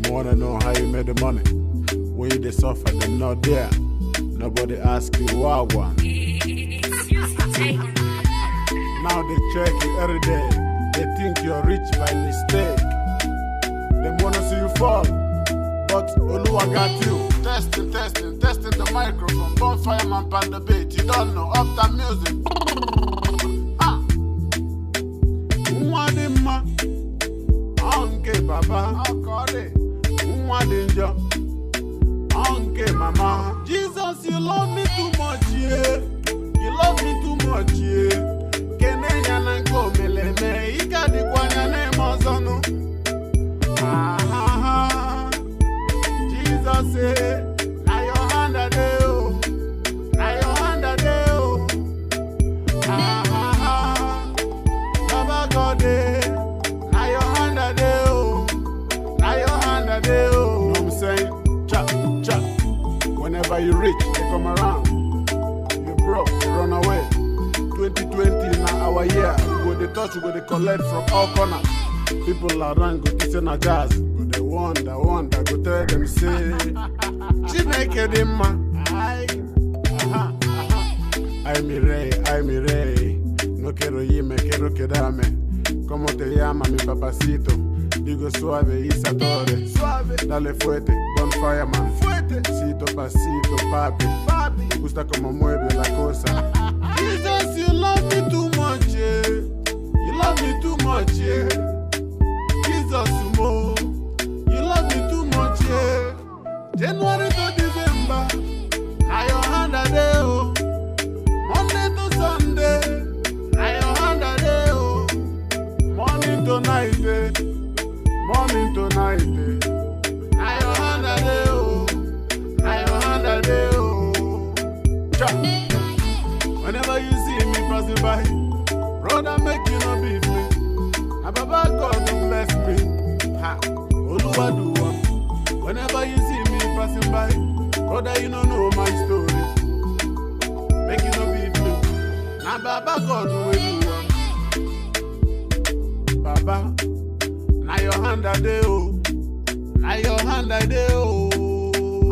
Them wanna know how you made the money. When you they suffer, them not there. Nobody ask you what one. Now they check you every day. They think you're rich by mistake. Them wanna see you fall, but Oluwa got you. Testing the microphone. Bonfire man pan the beat. You don't know, uptown music. Mwadima, Anke Baba, Akade, Mwadinja, Anke Mama. Jesus, you love me too much, yeah. You love me too much, yeah. Kenenya nanko meleme, ikadi kwanya nemozonu. Jesus say, now your hand a day, oh. Now your hand a day, oh. Baba God, now your hand a day, oh. Now your hand a day, oh. You know what I'm saying? Cha. Whenever you rich, they come around. You broke, you run away. 2020 now our year. We go they touch, we go they collect from all corners. People around go listen to jazz. Go they wonder, go tell them say, Chineke dimma. Ay mi rey. No quiero irme, quiero quedarme. Como te llama mi papacito? Digo suave y satore. Suave. Dale fuerte, bonfire man. Fuertecito, pasito, papi. Me gusta como mueve la cosa. Jesus, you love me too much, yeah. You love me too much, yeah. Jesus, more. You love me too much, yeah. January to December, now your hand a day, oh. Monday to Sunday, now your hand a day, oh. Morning to night, morning to night, now your hand a day, oh. Now your hand a day, oh. Cha. Whenever you see me passing by, brother, make you no beef me. And Baba God will bless me. Ha, Oluwa do one. Whenever you see me passing by, brother, you don't know my story. Make you no beef me. Now Baba God will do one. Baba, now your hand a day, oh. Now your hand a day, oh.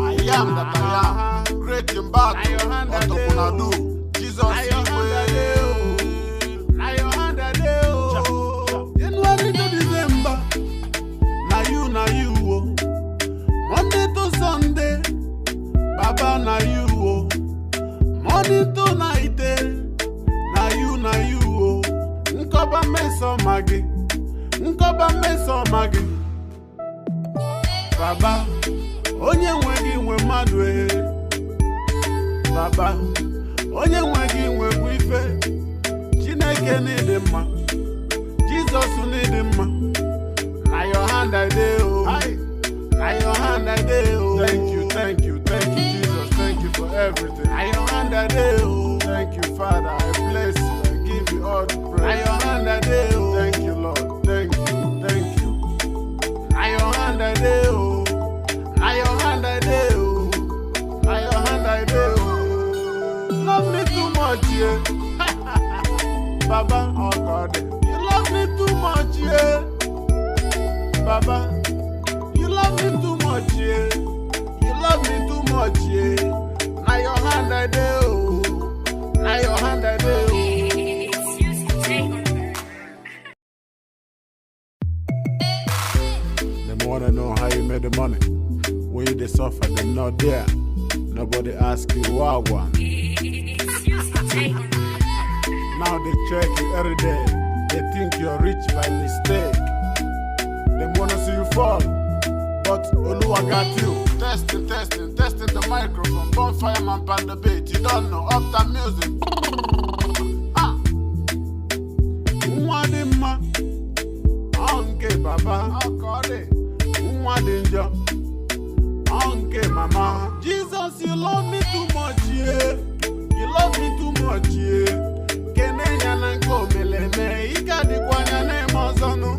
I am that I am. Great in battle. Now your hand a day, oh. Jesus, now your hand a day, oh. Now your hand a day, oh. January to December, now you, oh. Monday to Sunday, Baba, now you, oh. Morning to night, now you, oh. Nkoba meso magi. Baba, onye nwegi nwe mmadụ Baba, onye nwegi nwe bụ ife. Chineke n'ịdị mma, Jesus n'ịdị mma. Now your hand I dey, oh. Now your hand I dey, oh. Thank you, Jesus. Thank you for everything. Now your hand I dey, oh. Thank you, Father. I bless you. I give you all the praise. Now your hand I dey, oh. Thank you, Lord. Thank you. Now your hand I dey, oh. Now your hand I dey, oh. Now your hand I dey, oh. Love me too much, yeah. Baba, oh God, you love me too much, yeah. Baba, you love me too much, yeah. You love me too much, yeah. Now your hand I dey, oh. Now your hand I dey, oh. Them wanna know how you made the money. When you they suffer, them not there. Nobody ask you what one. Now they check you every day. They think you're rich by mistake. Them wanna see you fall, but Oluwa got you. Testing the microphone. Bonfire man pan the beat. You don't know, uptown music. Mwadima, Anke Baba, Akade, Mwadinja, Anke Mama. Jesus, you love me too much, yeah. You love me too much, yeah. Kenenya nanko meleme, ikadi kwanya nemozonu.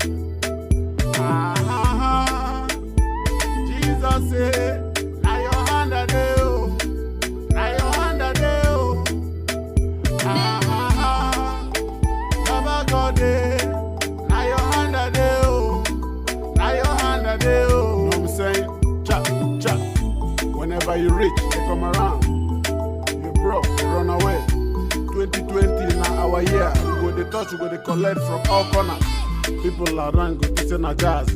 Jesus say, now your hand a day, oh. Now your hand a day, oh. Baba God, now your hand a day, oh. Now your hand a day, oh. You know what I'm saying? Whenever you rich, they come around. You broke, they run away. 2020 na our year. We go dey touch, we go dey collect from all corners. People around go to say na jazz.